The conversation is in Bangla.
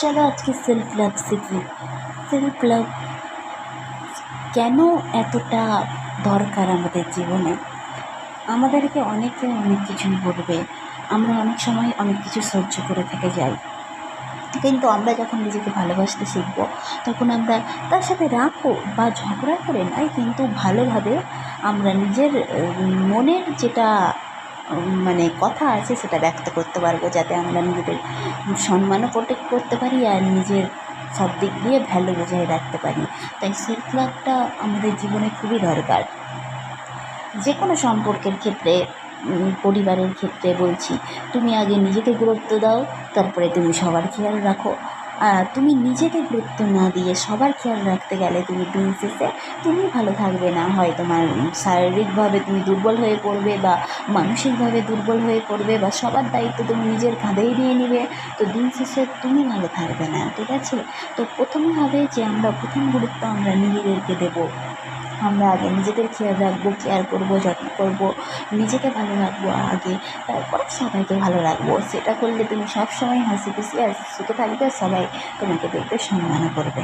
চলো আজকে সেলফ লাভ শিখি। সেলফ লাভ কেন এতটা দরকার আমাদের জীবনে? আমাদেরকে অনেকে অনেক কিছুই বলবে, আমরা অনেক সময় অনেক কিছু সহ্য করে থেকে যাই, কিন্তু আমরা যখন নিজেকে ভালোবাসতে শিখবো তখন আমরা তার সাথে রাখো বা ঝগড়া করে নয়, কিন্তু ভালোভাবে আমরা নিজের মনের যেটা মানে কথা আছে সেটা ব্যক্ত করতে পারবো, যাতে আমরা নিজেদের সম্মানও প্রোটেক্ট করতে পারি আর নিজের সব দিক দিয়ে ভ্যালু বজায় রাখতে পারি। তাই সেলফ লাভটা আমাদের জীবনে খুবই দরকার। যে কোনো সম্পর্কের ক্ষেত্রে, পরিবারের ক্ষেত্রে বলছি, তুমি আগে নিজেকে গুরুত্ব দাও, তারপরে তুমি সবার খেয়াল রাখো। তুমি নিজেকে গুরুত্ব না দিয়ে সবার খেয়াল রাখতে গেলে তুমি দিন শেষে তুমি ভালো থাকবে না, হয় তোমার শারীরিকভাবে তুমি দুর্বল হয়ে পড়বে বা মানসিকভাবে দুর্বল হয়ে পড়বে, বা সবার দায়িত্ব তুমি নিজের কাঁধেই নিয়ে নিবে, তো দিন শেষে তুমি ভালো থাকবে না। ঠিক আছে? তো প্রথমে হবে যে আমরা প্রথম গুরুত্ব আমরা নিজেদেরকে দেবো। আমরা আগে নিজেদের খেয়াল রাখবো, কেয়ার করবো, যত্ন করবো, নিজেকে ভালো রাখবো আগে, তারপর সবাইকে ভালো রাখবো। সেটা করলে তুমি সবসময় হাসি খুশি আর সুখে থাকবে, সবাই তোমাকে দেখবে সম্মানও করবে।